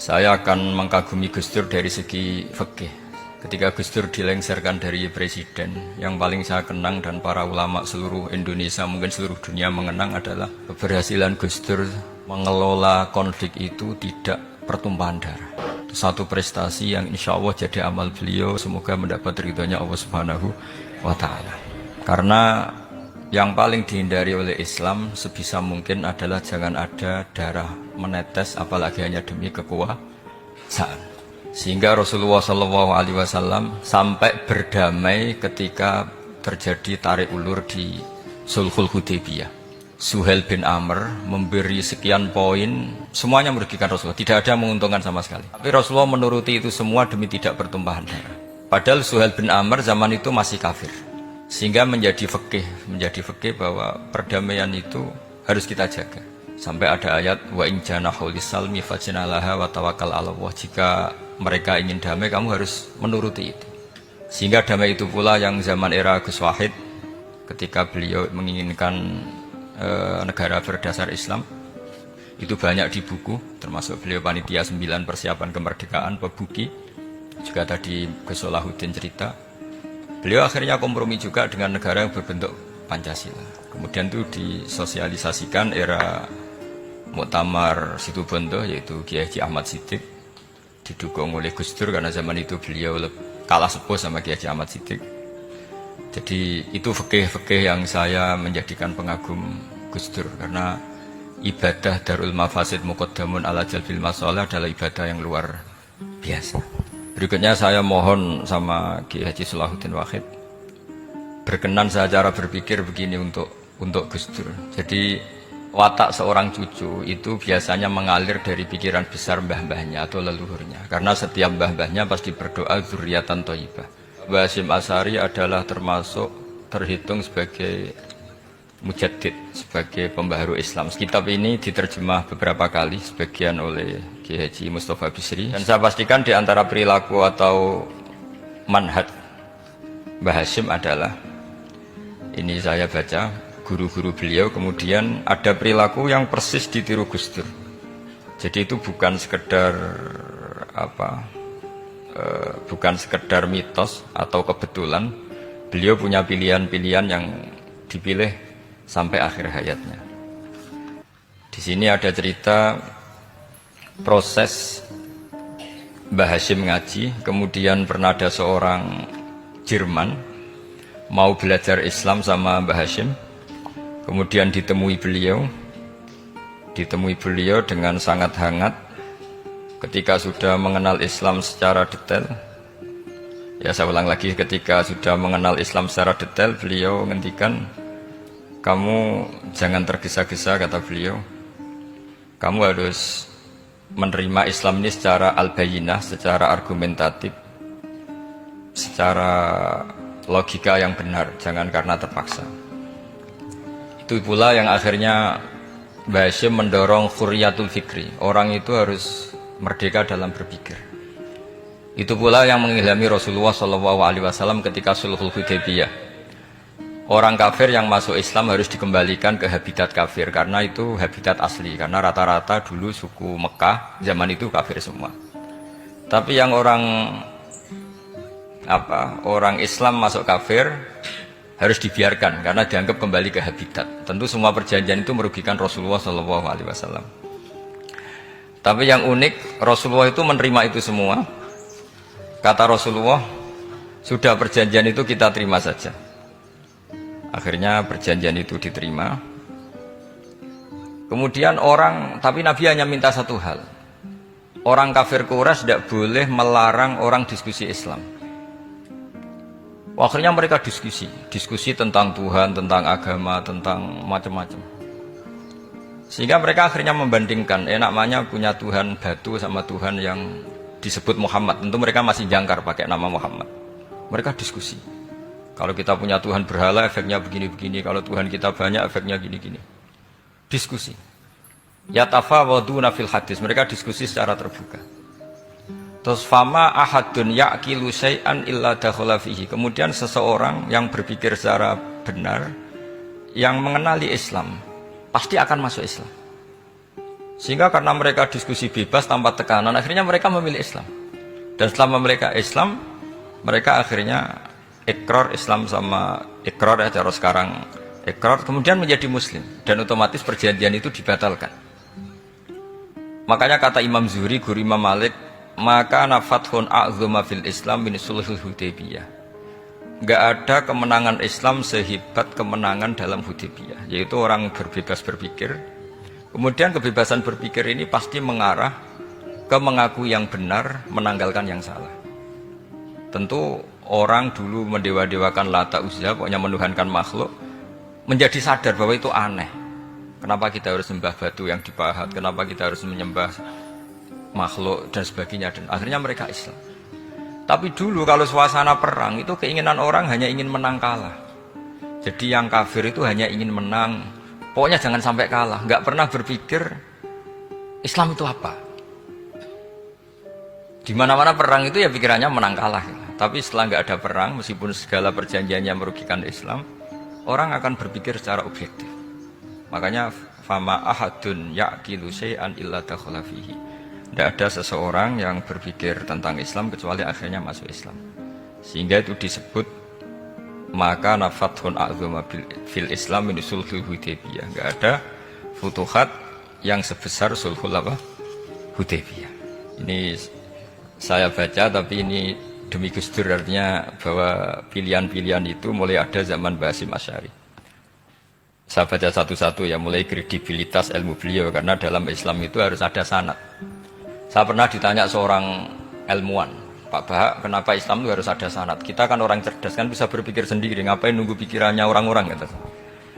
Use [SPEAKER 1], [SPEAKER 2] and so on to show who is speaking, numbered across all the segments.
[SPEAKER 1] Saya akan mengkagumi Gus Dur dari segi fikih. Ketika Gus Dur dilengsarkan dari presiden, yang paling saya kenang dan para ulama seluruh Indonesia, mungkin seluruh dunia mengenang adalah keberhasilan Gus Dur mengelola konflik itu tidak pertumpahan darah. Itu satu prestasi yang insya Allah jadi amal beliau, semoga mendapat ridhonya Allah Subhanahu wa Ta'ala. Karena yang paling dihindari oleh Islam sebisa mungkin adalah jangan ada darah menetes, apalagi hanya demi kekuasaan. Sehingga Rasulullah SAW sampai berdamai ketika terjadi tarik ulur di Sulhul Hudaybiyah. Suhail bin Amr memberi sekian poin, semuanya merugikan Rasulullah, tidak ada yang menguntungkan sama sekali. Tapi Rasulullah menuruti itu semua demi tidak bertumpahan darah. Padahal Suhail bin Amr zaman itu masih kafir. Sehingga menjadi fikih bahwa perdamaian itu harus kita jaga. Sampai ada ayat wa in janahu lisalmi fajnalaha wa tawakkal 'ala Allah. Jika mereka ingin damai, kamu harus menuruti itu. Sehingga damai itu pula yang zaman era Gus Wahid, ketika beliau menginginkan negara berdasar Islam, itu banyak di buku, termasuk beliau panitia 9 persiapan kemerdekaan Pebuki, juga tadi Gus Solahuddin cerita. Beliau akhirnya kompromi juga dengan negara yang berbentuk Pancasila. Kemudian itu disosialisasikan era Muktamar Situbondo, yaitu Kiai Haji Ahmad Siddiq, didukung oleh Gus Dur karena zaman itu beliau kalah sepuh sama Kiai Haji Ahmad Siddiq. Jadi itu fikih yang saya menjadikan pengagum Gus Dur, karena ibadah Darul Mafasid Muqaddamun ala Jalbil Masalah adalah ibadah yang luar biasa. Berikutnya saya mohon sama Kiai Haji Solahuddin Wahid berkenan saya cara berpikir begini untuk Gus Dur. Jadi watak seorang cucu itu biasanya mengalir dari pikiran besar mbah-mbahnya atau leluhurnya. Karena setiap mbah-mbahnya pasti berdoa dzurriatan thayyibah. Mbah Hasyim Asy'ari adalah terhitung sebagai mujaddid, sebagai pembaharu Islam. Kitab ini diterjemah beberapa kali, sebagian oleh Kiai Haji Mustafa Bisri. Dan saya pastikan di antara perilaku atau manhaj Mbah Hasyim adalah, ini saya baca, guru-guru beliau, kemudian ada perilaku yang persis ditiru Gus Dur. Jadi itu bukan sekedar bukan sekedar mitos atau kebetulan. Beliau punya pilihan-pilihan yang dipilih sampai akhir hayatnya. Di sini ada cerita proses Mbah Hasyim ngaji, kemudian pernah ada seorang Jerman mau belajar Islam sama Mbah Hasyim, kemudian ditemui beliau dengan sangat hangat. Ketika sudah mengenal Islam secara detail, ya saya ulang lagi, ketika sudah mengenal Islam secara detail, beliau ngendikan, kamu jangan tergesa-gesa, kata beliau. Kamu harus menerima Islam ini secara al-bayyinah, secara argumentatif, secara logika yang benar, jangan karena terpaksa. Itu pula yang akhirnya Mbah Hasyim mendorong khurriyatul fikri. Orang itu harus merdeka dalam berpikir. Itu pula yang mengilhami Rasulullah SAW ketika Sulhul Hudaybiyah. Orang kafir yang masuk Islam harus dikembalikan ke habitat kafir, karena itu habitat asli. Karena rata-rata dulu suku Mekah zaman itu kafir semua. Tapi yang orang Islam masuk kafir harus dibiarkan karena dianggap kembali ke habitat. Tentu semua perjanjian itu merugikan Rasulullah SAW. Tapi yang unik, Rasulullah itu menerima itu semua. Kata Rasulullah, sudah perjanjian itu kita terima saja. Akhirnya perjanjian itu diterima. Kemudian tapi Nabi hanya minta satu hal. Orang kafir Quraisy tidak boleh melarang orang diskusi Islam. Akhirnya mereka diskusi tentang Tuhan, tentang agama, tentang macam-macam. Sehingga mereka akhirnya membandingkan, namanya punya Tuhan batu sama Tuhan yang disebut Muhammad. Tentu mereka masih jangkar pakai nama Muhammad. Mereka diskusi. Kalau kita punya Tuhan berhala, efeknya begini-begini. Kalau Tuhan kita banyak, efeknya gini-gini. Diskusi. Yatafawaduna fil hadis. Mereka diskusi secara terbuka. Terus fama ahadun ya'kilu syai'an illa dakhala fihi. Kemudian seseorang yang berpikir secara benar, yang mengenali Islam, pasti akan masuk Islam. Sehingga karena mereka diskusi bebas tanpa tekanan, akhirnya mereka memilih Islam. Dan setelah mereka Islam, mereka akhirnya ikrar Islam sama ikrar ya cara sekarang ikrar, kemudian menjadi Muslim. Dan otomatis perjanjian itu dibatalkan. Makanya kata Imam Zuhri, guru Imam Malik, maka nafathun a'zuma fil Islam min sulhul Hudaybiyah. Enggak ada kemenangan Islam sehebat kemenangan dalam Hudaybiyah, yaitu orang berbebas berpikir. Kemudian kebebasan berpikir ini pasti mengarah ke mengaku yang benar, menanggalkan yang salah. Tentu orang dulu mendewa-dewakan Lata Uzza, pokoknya menuhankan makhluk, menjadi sadar bahwa itu aneh. Kenapa kita harus sembah batu yang dipahat, kenapa kita harus menyembah makhluk dan sebagainya. Dan akhirnya mereka Islam. Tapi dulu kalau suasana perang itu keinginan orang hanya ingin menang kalah. Jadi yang kafir itu hanya ingin menang, pokoknya jangan sampai kalah. Nggak pernah berpikir Islam itu apa. Di mana-mana perang itu ya pikirannya menang kalah. Tapi setelah nggak ada perang, meskipun segala perjanjiannya merugikan Islam, orang akan berpikir secara objektif. Makanya fama ahadun yaqilu syai'an illa dakhala fihi. Tidak ada seseorang yang berpikir tentang Islam kecuali akhirnya masuk Islam. Sehingga itu disebut maka nafathun a'zama fil Islam min sulhul Hudaybiyah. Enggak ada futuhat yang sebesar sulhul apa? Hudaybiyah. Ini saya baca, tapi ini demi Gus Dur, artinya bahwa pilihan-pilihan itu mulai ada zaman Basim Asy'ari. Saya baca satu-satu ya, mulai kredibilitas ilmu beliau, karena dalam Islam itu harus ada sanad. Saya pernah ditanya seorang ilmuwan, Pak Bahak, kenapa Islam itu harus ada sanad? Kita kan orang cerdas, kan bisa berpikir sendiri, ngapain nunggu pikirannya orang-orang? Gitu.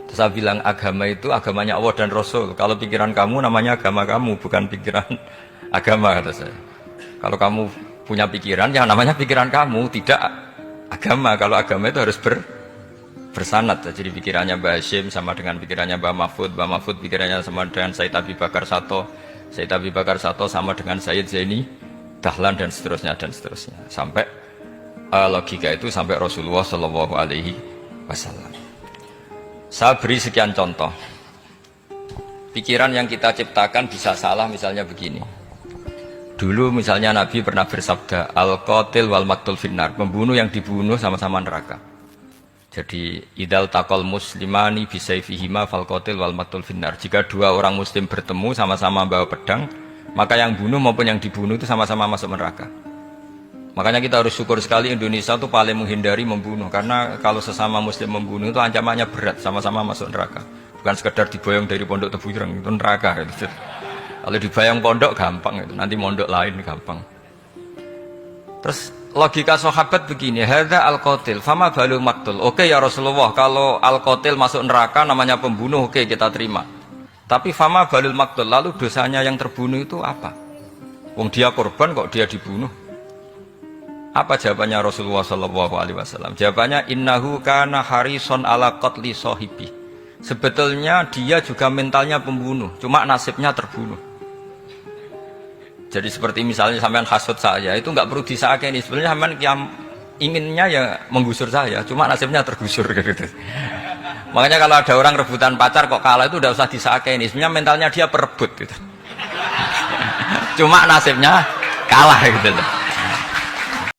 [SPEAKER 1] Terus saya bilang, agama itu agamanya Allah dan Rasul. Kalau pikiran kamu namanya agama kamu, bukan pikiran agama, kata saya. Kalau kamu punya pikiran, ya namanya pikiran kamu, tidak agama. Kalau agama itu harus bersanad. Jadi pikirannya Mbah Hashim sama dengan pikirannya Mbah Mahfud pikirannya sama dengan Said Abi Bakar Sato, Said Abi Bakar Sato sama dengan Said Zaini Dahlan, dan seterusnya sampai logika itu sampai Rasulullah Shallallahu Alaihi Wasallam. Saya beri sekian contoh. Pikiran yang kita ciptakan bisa salah, misalnya begini. Dulu misalnya Nabi pernah bersabda, al-qatil wal maktul finnar, pembunuh yang dibunuh sama-sama neraka. Jadi idal taqal muslimani bisayfihima fal qatil wal maktul finnar. Jika dua orang muslim bertemu sama-sama bawa pedang, maka yang bunuh maupun yang dibunuh itu sama-sama masuk neraka. Makanya kita harus syukur sekali Indonesia itu paling menghindari membunuh, karena kalau sesama muslim membunuh itu ancamannya berat, sama-sama masuk neraka. Bukan sekedar diboyong dari pondok Tebu Ireng, itu neraka gitu. Kalau dibayang pondok gampang itu, nanti mondok lain gampang. Terus logika sahabat begini, hadza al-qatil fama balul maktul. Oke ya Rasulullah, kalau al-qatil masuk neraka namanya pembunuh, oke kita terima. Tapi fama balul maktul, lalu dosanya yang terbunuh itu apa? Wong dia korban kok dia dibunuh. Apa jawabannya Rasulullah sallallahu alaihi wasallam? Jawabannya innahu kana harison ala qatli sahibi. Sebetulnya dia juga mentalnya pembunuh, cuma nasibnya terbunuh. Jadi seperti misalnya sampean hasut saya, itu nggak perlu disakeni. Sebenarnya sampean yang inginnya ya menggusur saya, cuma nasibnya tergusur gitu. Makanya kalau ada orang rebutan pacar kok kalah itu udah usah disakeni. Sebenarnya mentalnya dia perebut gitu. Cuma nasibnya kalah gitu.